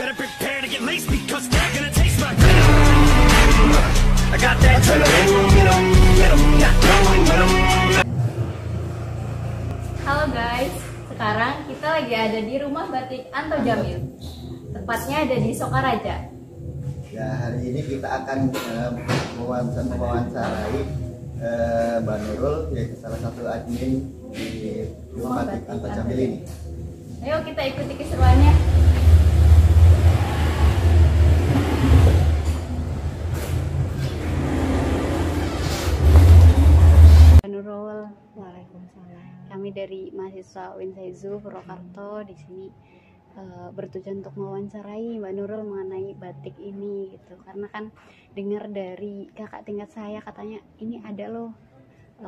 better prepare to get laced because they're gonna taste my venom. I got that venom, not knowing when I'm. Halo guys, sekarang kita lagi ada di rumah batik Anto Jamil. Tepatnya ada di Sokaraja. Ya, hari ini kita akan mewawancarai Mbak Nurul, yaitu salah satu admin di rumah batik Anto Jamil ini. Ayo kita ikuti keseruannya. Mbak Nurul, waalaikumsalam. Kami dari mahasiswa Winsaizu Purwokerto di sini bertujuan untuk mewawancarai Mbak Nurul mengenai batik ini gitu, karena kan dengar dari kakak tingkat saya katanya ini ada loh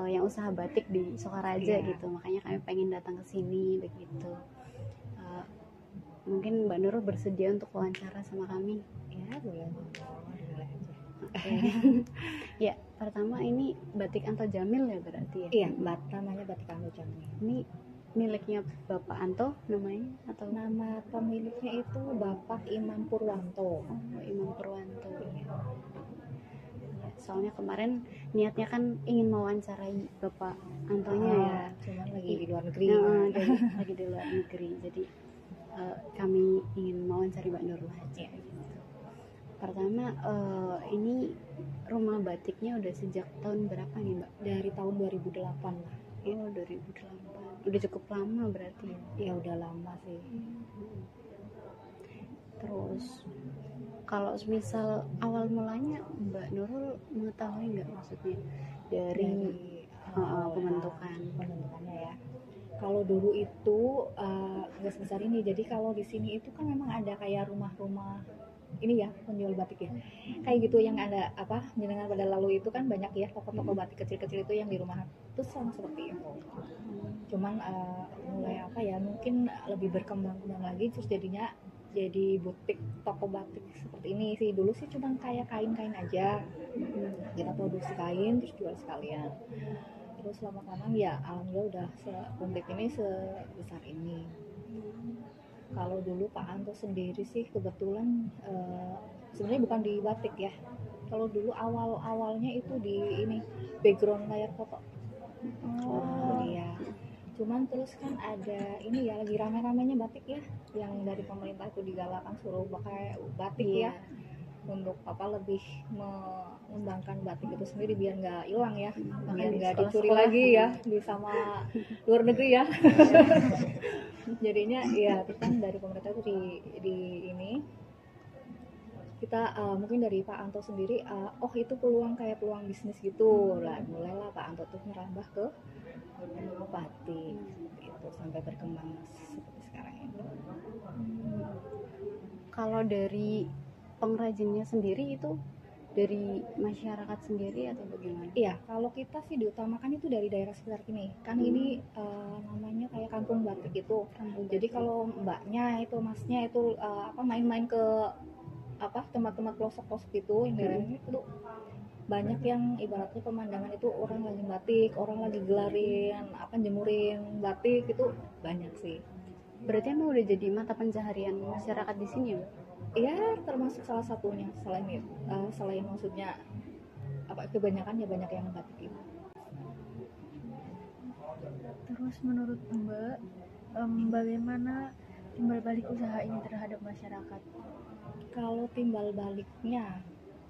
yang usaha batik di Sokaraja gitu, makanya kami pengen datang ke sini begitu. Mungkin Mbak Nurul bersedia untuk wawancara sama kami? Ya, boleh aja. Ya, pertama ini batik Anto Jamil ya berarti ya? Iya, namanya batik Anto Jamil. Ini miliknya Bapak Anto namanya atau Nama pemiliknya itu Bapak Imam Purwanto. Oh, Imam Purwanto. Ya, soalnya kemarin niatnya kan ingin mewawancarai Bapak Antonya ya. Cuman lagi di luar negeri. Lagi di luar negeri. Jadi kami ingin mewawancari Mbak Nurul aja. Pertama, ini rumah batiknya udah sejak tahun berapa nih Mbak? Dari tahun 2008 lah. Oh, 2008. Udah cukup lama berarti. Ya udah lama sih. Terus kalau misal awal mulanya Mbak Nurul mengetahui nggak maksudnya dari pembentukannya ya. Kalau dulu itu nggak sebesar ini. Jadi kalau di sini itu kan memang ada kayak rumah-rumah ini ya, penjual batik ya. Kayak gitu yang ada jenengan pada lalu itu kan banyak ya toko-toko batik kecil-kecil itu yang di rumah itu sama seperti itu. Cuman mulai mungkin lebih berkembang lagi, terus jadinya jadi butik toko batik seperti ini sih. Dulu sih cuman kayak kain-kain aja, kita produksi kain terus jual sekalian. Terus lama-lama ya alhamdulillah udah komplit ini sebesar ini. Kalau dulu Pak Anto sendiri sih kebetulan sebenarnya bukan di batik ya. Kalau dulu awalnya itu di ini background layar foto. Iya. Cuman terus kan ada ini ya, lagi rame-ramenya batik ya, yang dari pemerintah itu digalakan suruh pakai batik ya, untuk lebih mengembangkan batik itu sendiri biar nggak hilang ya, biar nggak dicuri lagi ya di sama luar negeri ya. Jadinya ya kita kan dari pemerintah itu di ini kita mungkin dari Pak Anto sendiri itu peluang bisnis gitu lah, mulailah Pak Anto tuh merambah ke batik itu sampai berkembang seperti sekarang ini. Kalau dari pengrajinnya sendiri itu dari masyarakat sendiri atau bagaimana? Iya, kalau kita sih diutamakan itu dari daerah sekitar sini. Kan ini namanya kayak kampung batik itu. Jadi kalau mbaknya itu, masnya itu main-main ke tempat-tempat pelosok-pelosok itu yang daerahnya itu banyak yang ibaratnya pemandangan itu orang lagi batik, orang lagi gelarin jemurin batik itu banyak sih. Berarti emang udah jadi mata pencaharian masyarakat di sini ya? Iya, termasuk salah satunya. Selain maksudnya kebanyakan ya banyak yang batik itu. Terus menurut Mbak, bagaimana timbal balik usaha ini terhadap masyarakat? Kalau timbal baliknya,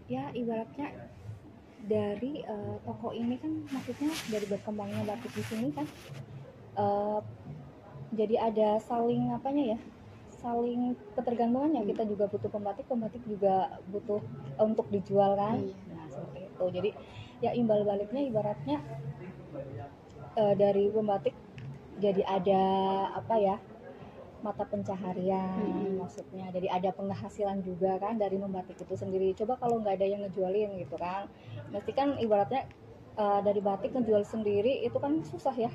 ya ibaratnya dari toko ini kan maksudnya dari berkembangnya batik di sini kan, jadi ada saling saling ketergantungannya. Kita juga butuh pembatik juga butuh untuk dijual kan. Nah seperti itu. Jadi ya imbal baliknya ibaratnya dari pembatik jadi ada mata pencaharian maksudnya. Jadi ada penghasilan juga kan dari membatik itu sendiri. Coba kalau nggak ada yang ngejualin gitu kan, mesti kan ibaratnya dari batik ngejual sendiri itu kan susah ya.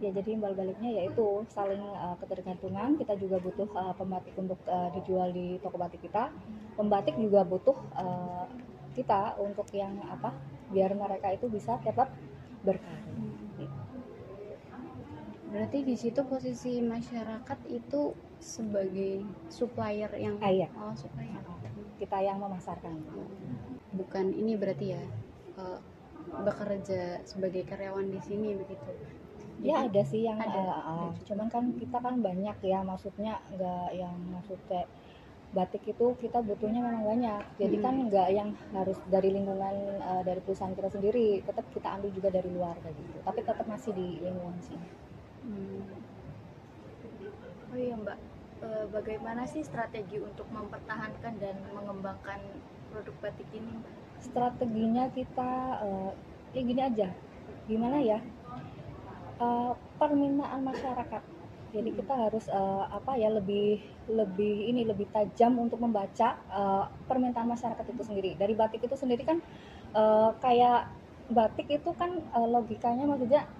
Ya jadi imbal baliknya yaitu saling ketergantungan. Kita juga butuh pembatik untuk dijual di toko batik kita, pembatik juga butuh kita untuk yang biar mereka itu bisa tetap berkarya. Berarti di situ posisi masyarakat itu sebagai supplier yang Iya. oh supplier. Kita yang memasarkan. Bukan ini berarti ya bekerja sebagai karyawan di sini begitu. Ya ada sih yang ada. cuman kan kita kan banyak ya, maksudnya nggak yang maksudnya batik itu kita butuhnya memang banyak, jadi kan nggak yang harus dari lingkungan dari perusahaan kita sendiri, tetap kita ambil juga dari luar kayak gitu, tapi tetap masih di lingkungan sini. Oh iya Mbak, bagaimana sih strategi untuk mempertahankan dan mengembangkan produk batik ini Mbak? Strateginya kita ya gini aja, gimana ya, permintaan masyarakat. Jadi kita harus lebih tajam untuk membaca permintaan masyarakat itu sendiri. Dari batik itu sendiri kan kayak batik itu kan logikanya maksudnya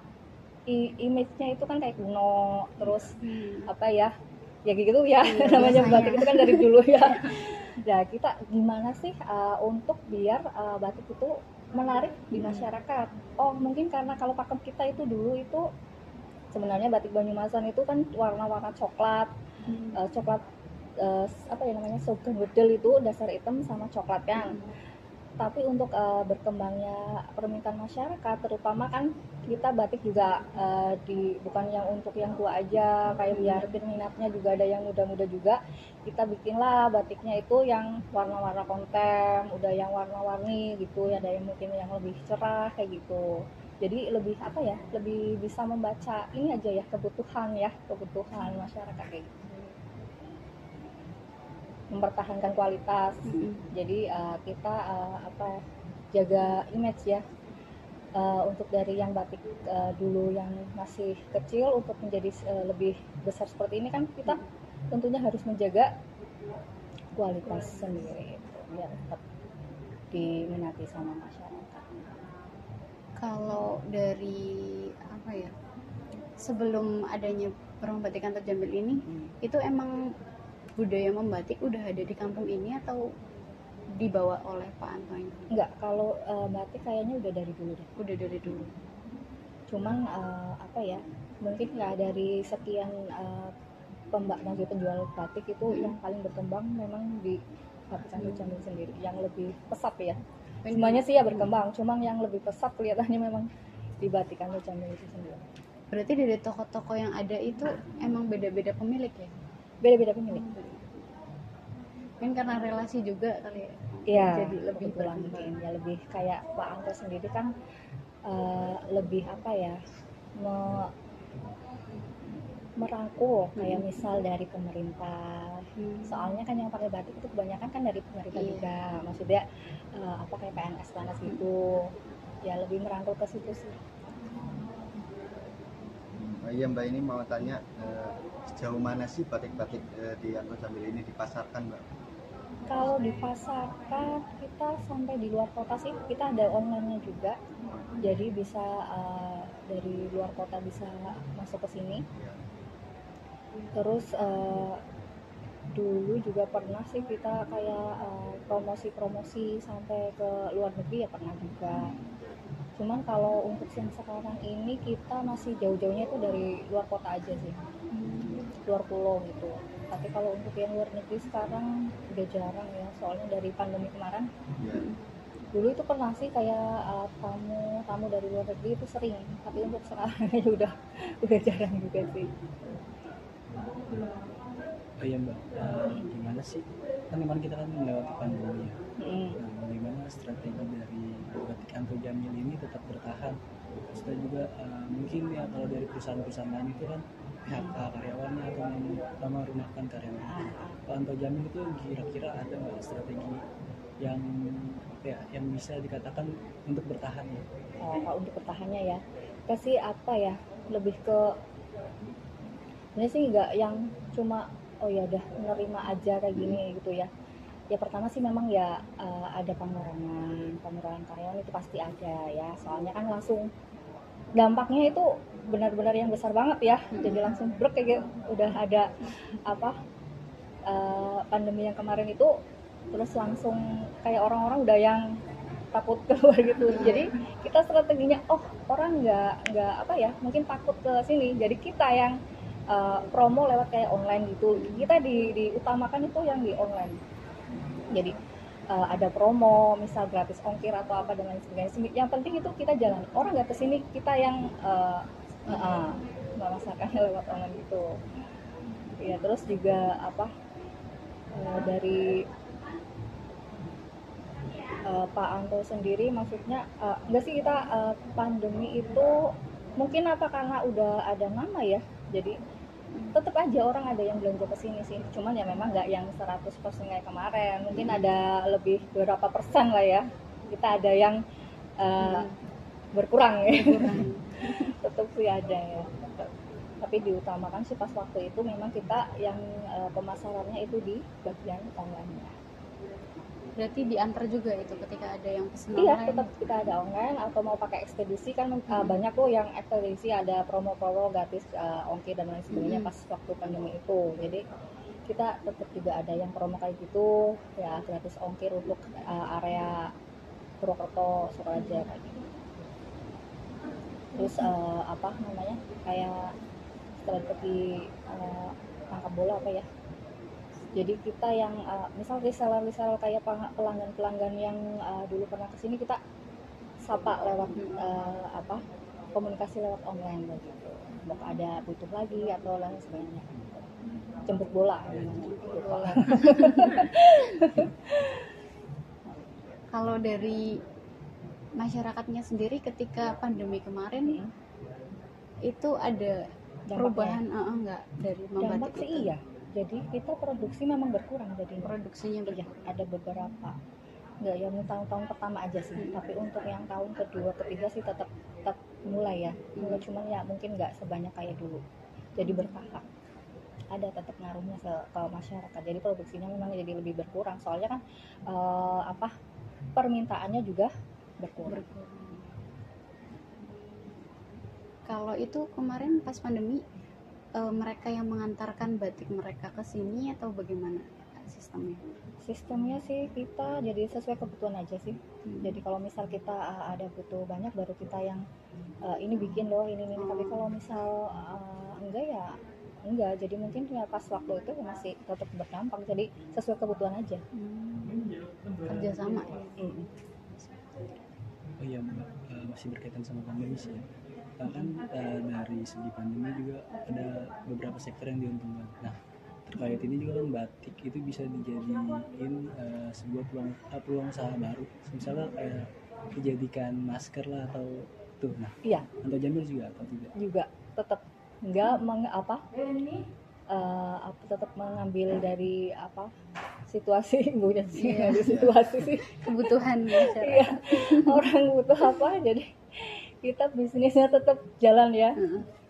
image-nya itu kan kayak kuno, terus ya gitu ya, namanya biasanya. Batik itu kan dari dulu ya. Nah kita gimana sih untuk biar batik itu menarik di masyarakat. Oh mungkin karena kalau pakem kita itu dulu itu sebenarnya batik Banyumasan itu kan warna-warna coklat, sogan wedel itu dasar hitam sama coklat kan. Tapi untuk berkembangnya permintaan masyarakat, terutama kan kita batik juga bukan yang untuk yang tua aja, kayak biar peminatnya juga ada yang muda-muda juga. Kita bikinlah batiknya itu yang warna-warna kontem, udah yang warna-warni gitu, ada yang mungkin yang lebih cerah kayak gitu. Jadi lebih lebih bisa membaca ini aja ya, kebutuhan masyarakat kayak gitu. Mempertahankan kualitas. Jadi kita jaga image ya, untuk dari yang batik dulu yang masih kecil untuk menjadi lebih besar seperti ini kan kita tentunya harus menjaga kualitas sendiri biar tetap diminati sama masyarakat. Kalau dari sebelum adanya Perembatikan Terjambil ini, itu emang budaya membatik udah ada di kampung ini atau dibawa oleh Pak Anto ini? Enggak, kalau batik kayaknya udah dari dulu deh. Udah dari dulu. Cuman mungkin nggak dari sekian penjual batik itu yang paling berkembang memang di Batikan Terjambil sendiri, yang lebih pesat ya. Semuanya sih ya berkembang, cuma yang lebih pesat kelihatannya memang di Batikan Terjambil itu sendiri. Berarti dari toko-toko yang ada itu emang beda-beda pemilik ya? Beda-beda pemilik. Kan karena relasi juga kali ya? Iya, jadi lebih mungkin ya, lebih kayak Pak Anto sendiri kan lebih merangkul kayak misal dari pemerintah. Soalnya kan yang pakai batik itu kebanyakan kan dari pemerintah juga, maksudnya kayak PNS gitu ya, lebih merangkul ke situ sih. Iya Mbak, ini mau tanya sejauh mana sih batik-batik di Anto Jambil ini dipasarkan Mbak? Kalau dipasarkan kita sampai di luar kota sih, kita ada online-nya juga, jadi bisa dari luar kota bisa masuk ke sini. Terus dulu juga pernah sih kita kayak promosi sampai ke luar negeri ya pernah juga. Cuman kalau untuk yang sekarang ini kita masih jauh-jauhnya itu dari luar kota aja sih, luar pulau gitu. Tapi kalau untuk yang luar negeri sekarang udah jarang ya, soalnya dari pandemi kemarin. Dulu itu pernah sih kayak tamu dari luar negeri itu sering, tapi untuk sekarang udah jarang juga sih. Oh iya Mbak, gimana sih? Kan memang kita kan melewati pandemi ya. Bagaimana strategi dari Batikan Terjambil ini tetap bertahan? Serta juga mungkin ya kalau dari perusahaan-perusahaan lain itu kan PHK karyawannya atau merumahkan karyawannya. Pak Anto Jambil itu kira-kira ada nggak strategi yang bisa dikatakan untuk bertahan ya? Untuk bertahannya ya, kita sih lebih ke ini sih nggak yang cuma udah menerima aja kayak gini gitu ya. Ya pertama sih memang ya ada pengurangan karyawan itu pasti ada ya, soalnya kan langsung dampaknya itu benar-benar yang besar banget ya. Jadi langsung brek kayak udah ada pandemi yang kemarin itu, terus langsung kayak orang-orang udah yang takut keluar gitu. Jadi kita strateginya, oh orang nggak apa ya, mungkin takut ke sini. Jadi kita yang promo lewat kayak online gitu. Kita diutamakan itu yang di online. Jadi ada promo, misal gratis ongkir atau apa dan lain sebagainya. Yang penting itu kita jalan. Orang nggak kesini, kita yang merasakannya lewat online gitu. Ya terus juga apa dari Pak Anto sendiri, maksudnya enggak sih kita pandemi itu mungkin apa karena udah ada nama ya, jadi tetap aja orang ada yang belanja ke sini sih, cuman ya memang nggak yang 100% kayak kemarin, mungkin ada lebih beberapa persen lah ya, kita ada yang berkurang ya. Tetap sih ada ya, tapi diutamakan sih pas waktu itu memang kita yang pemasarannya itu di bagian online. Berarti diantar juga itu ketika ada yang pesan Iya, online? tetap kita ada online atau mau pakai ekspedisi kan banyak tuh yang ekspedisi ada promo-promo gratis ongkir dan lain sebagainya pas waktu pandemi itu. Jadi kita tetap juga ada yang promo kayak gitu ya, gratis ongkir untuk area Purwokerto, Sukaraja kayak gitu. Terus apa namanya kayak strategi tangkap bola apa ya, jadi kita yang misal reseller kayak pelanggan yang dulu pernah kesini, kita sapa lewat apa komunikasi lewat online gitu, mau ada butuh lagi atau lain sebagainya, jemput bola Kalau dari masyarakatnya sendiri ketika pandemi kemarin itu ada perubahan enggak dari membatik sih? itu? Iya, jadi kita produksi memang berkurang, jadi Produksinya ya, ada beberapa, nggak yang tahun-tahun pertama aja sih, tapi untuk yang tahun kedua ketiga sih tetap mulai ya, cuman ya mungkin nggak sebanyak kayak dulu, jadi bertahap, ada tetap ngaruhnya ke masyarakat, jadi produksinya memang jadi lebih berkurang, soalnya kan apa permintaannya juga berkurang. Kalau itu kemarin pas pandemi mereka yang mengantarkan batik mereka ke sini atau bagaimana sistemnya? Sistemnya sih kita jadi sesuai kebutuhan aja sih. Jadi kalau misal kita ada butuh banyak baru kita yang ini bikin loh ini. Tapi kalau misal enggak ya enggak. Jadi mungkin ya pas waktu itu masih tetap berdampak. Jadi sesuai kebutuhan aja. Kerjasama ya. Oh iya Mbak, masih berkaitan sama pandemi sih ya. Kan dari segi pandemi juga ada beberapa sektor yang diuntungkan. Nah, terkait ini juga kan batik itu bisa dijadiin sebuah peluang usaha baru. Misalnya kayak dijadikan masker lah atau tuh. Nah, iya. Atau Jamil juga atau tidak? Juga tetap enggak tetap mengambil dari apa situasi bukan sih, dari situasi sih Kebutuhan masyarakat. iya, orang butuh apa jadi kita bisnisnya tetap jalan ya.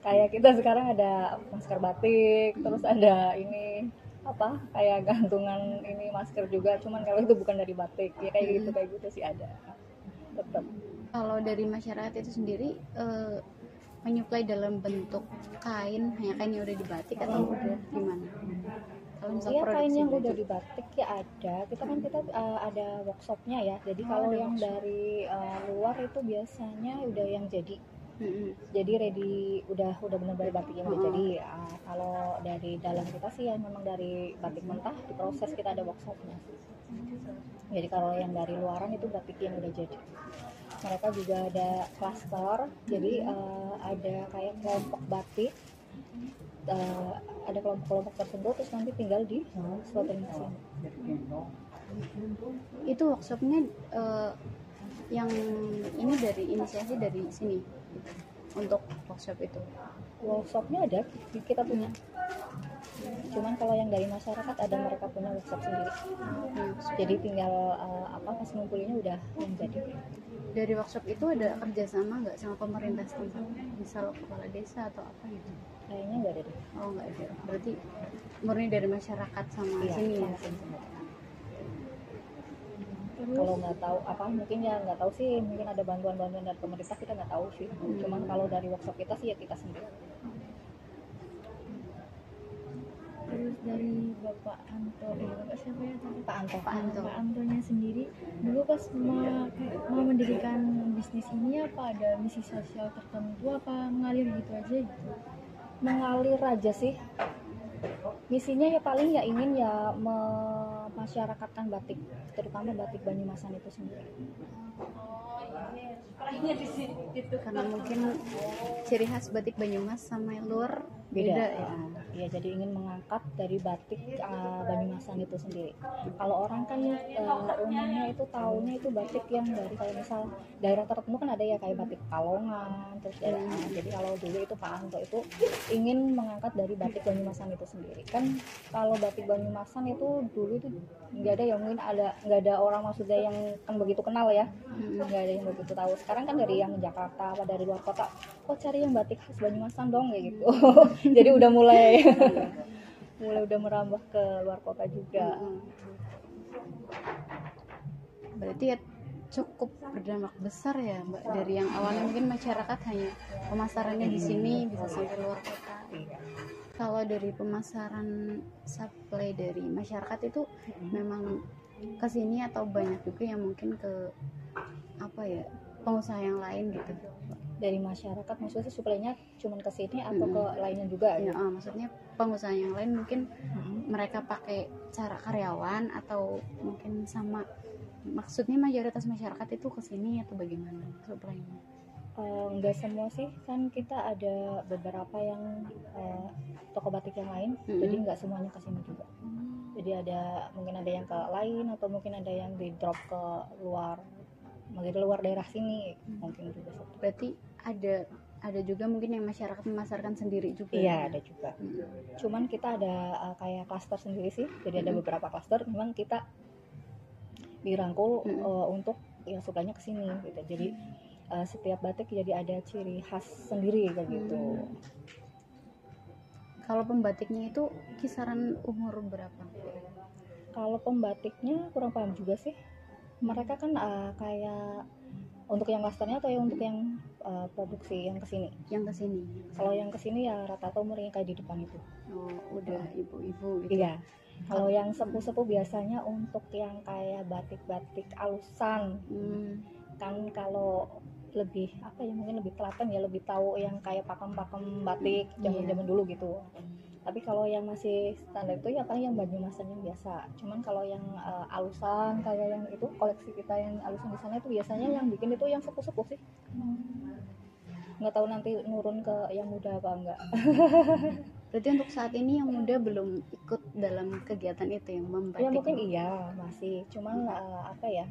Kayak kita sekarang ada masker batik, terus ada ini apa kayak gantungan ini masker juga, cuman kalau itu bukan dari batik ya kayak gitu sih ada tetap. Kalau dari masyarakat itu sendiri menyuplai dalam bentuk kain, hanya kain yang udah dibatik atau udah gimana? Kalau misal Iya, kain yang produksi udah dibatik ya ada. Kita ada workshopnya ya. Jadi kalau ada yang workshop. dari luar itu biasanya udah yang jadi. Jadi ready udah benar-benar batik yang udah jadi. Kalau dari dalam kita sih ya memang dari batik mentah diproses, kita ada workshopnya. Jadi kalau yang dari luaran itu batik yang udah jadi. Mereka juga ada klaster. Jadi ada kayak kelompok batik. Ada kelompok-kelompok tertentu, terus nanti tinggal di slotting sini. Itu workshopnya yang ini dari inisiasi dari sini untuk workshop itu. Workshopnya ada, kita punya. Cuman kalau yang dari masyarakat ada mereka punya workshop sendiri. Jadi tinggal pas ngumpulinnya udah yang jadi. Dari workshop itu ada kerjasama nggak sama pemerintah setempat, misal kepala desa atau apa gitu? Kayaknya nggak ada deh. Oh nggak ada. Berarti murni dari masyarakat sama sini ya. Kalau nggak tahu mungkin ya nggak tahu sih, mungkin ada bantuan dari pemerintah, kita nggak tahu sih. Cuman kalau dari workshop kita sih ya kita sendiri. terus dari Bapak Anto, Bapak siapa ya tadi? Pak Anto. Pak Anto. Pak Antonya sendiri dulu pas mau mendirikan bisnis ini apa ada misi sosial tertentu apa mengalir gitu aja gitu? Mengalir aja sih, misinya ya paling ya ingin ya memasyarakatkan batik, terutama batik Banyumasan itu sendiri. Karena mungkin ciri khas batik Banyumas sama luar Beda beda ya. Ya, jadi ingin mengangkat dari batik Banyumasan itu sendiri. Kalau orang kan umumnya itu taunya itu batik yang dari kayak misal daerah tertentu kan ada ya kayak batik Kalongan terus jadi kalau dulu itu Pak Anto itu ingin mengangkat dari batik Banyumasan itu sendiri. Kan kalau batik Banyumasan itu dulu itu nggak ada, ya mungkin nggak ada orang maksudnya yang kan begitu kenal ya, nggak ada yang begitu tahu. Sekarang kan dari yang Jakarta apa dari luar kota, kok cari yang batik khas Banyumasan dong kayak gitu. Jadi udah mulai udah merambah ke luar kota juga. Berarti ya cukup berdampak besar ya Mbak, dari yang awalnya mungkin masyarakat hanya pemasarannya di sini bisa sampai luar kota. Kalau dari pemasaran supply dari masyarakat itu memang ke sini atau banyak juga yang mungkin ke apa ya pengusaha yang lain gitu? Dari masyarakat maksudnya suplainya cuman ke sini atau ke lainnya juga ya, ya? Maksudnya pengusaha yang lain mungkin mereka pakai cara karyawan atau mungkin sama, maksudnya mayoritas masyarakat itu ke sini atau bagaimana suplainya? Enggak semua sih, kan kita ada beberapa yang toko batik yang lain, jadi nggak semuanya ke sini juga. Jadi mungkin ada yang ke lain atau mungkin ada yang di drop ke luar daerah sini mungkin juga. Berarti ada juga mungkin yang masyarakat memasarkan sendiri juga. Iya, ada juga. Cuman kita ada kayak klaster sendiri sih. Jadi ada beberapa klaster memang kita dirangkul untuk yang suplainya ke sini gitu. Jadi setiap batik jadi ada ciri khas sendiri kayak gitu. Kalau pembatiknya itu kisaran umur berapa? Kalau pembatiknya kurang paham juga sih. Mereka kan kayak untuk yang klasternya atau yang untuk yang produksi yang kesini? Yang kesini. Kalau yang kesini ya rata-rata umurnya kayak di depan itu. Oh, udah ibu-ibu gitu. Iya. Kalau yang sepuh-sepuh biasanya untuk yang kayak batik-batik alusan. Kan kalau lebih apa ya, mungkin lebih telaten ya, lebih tahu yang kayak pakem-pakem batik zaman-zaman dulu gitu. Tapi kalau yang masih standar itu ya paling yang Banyumasan yang biasa. Cuman kalau yang alusan kayak yang itu koleksi kita yang alusan di sana itu biasanya yang bikin itu yang sepuh-sepuh sih. Nggak tahu nanti nurun ke yang muda apa enggak. Berarti untuk saat ini yang muda belum ikut dalam kegiatan itu yang membatik? Ya mungkin iya masih. Cuman apa ya?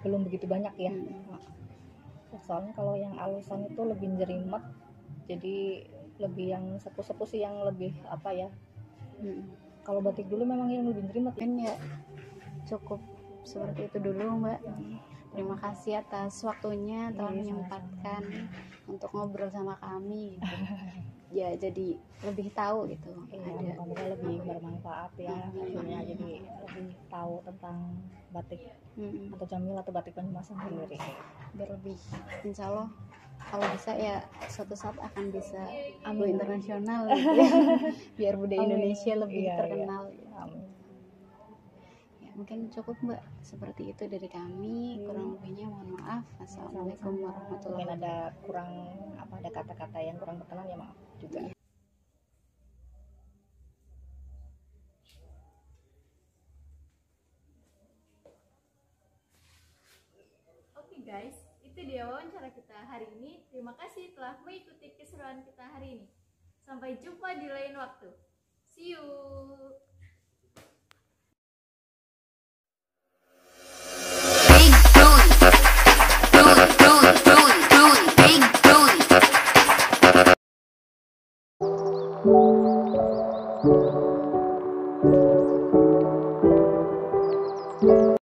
Belum begitu banyak ya. Soalnya kalau yang alusan itu lebih jerimet, jadi lebih yang sepuh-sepuh sih yang lebih apa ya. Kalau batik dulu memang yang lebih jerimet kan ya. Cukup seperti itu dulu Mbak. Terima kasih atas waktunya telah menyempatkan untuk ngobrol sama kami gitu. Ya jadi lebih tahu gitu. Semoga lebih bermanfaat ya hasilnya, jadi lebih tahu tentang batik atau jamil atau batik Banyumasan sendiri. Biar lebih insya Allah kalau bisa ya suatu saat akan bisa go internasional gitu ya. Biar budaya Indonesia lebih terkenal. Amin. Ya, mungkin cukup Mbak, seperti itu dari kami. Kurang lebihnya mohon maaf. Assalamualaikum warahmatullahi wabarakatuh. Mungkin ada kata-kata yang kurang berkenan ya maaf juga. Oke guys, itu dia wawancara kita hari ini. Terima kasih telah mengikuti keseruan kita hari ini. Sampai jumpa di lain waktu. See you. Thank you.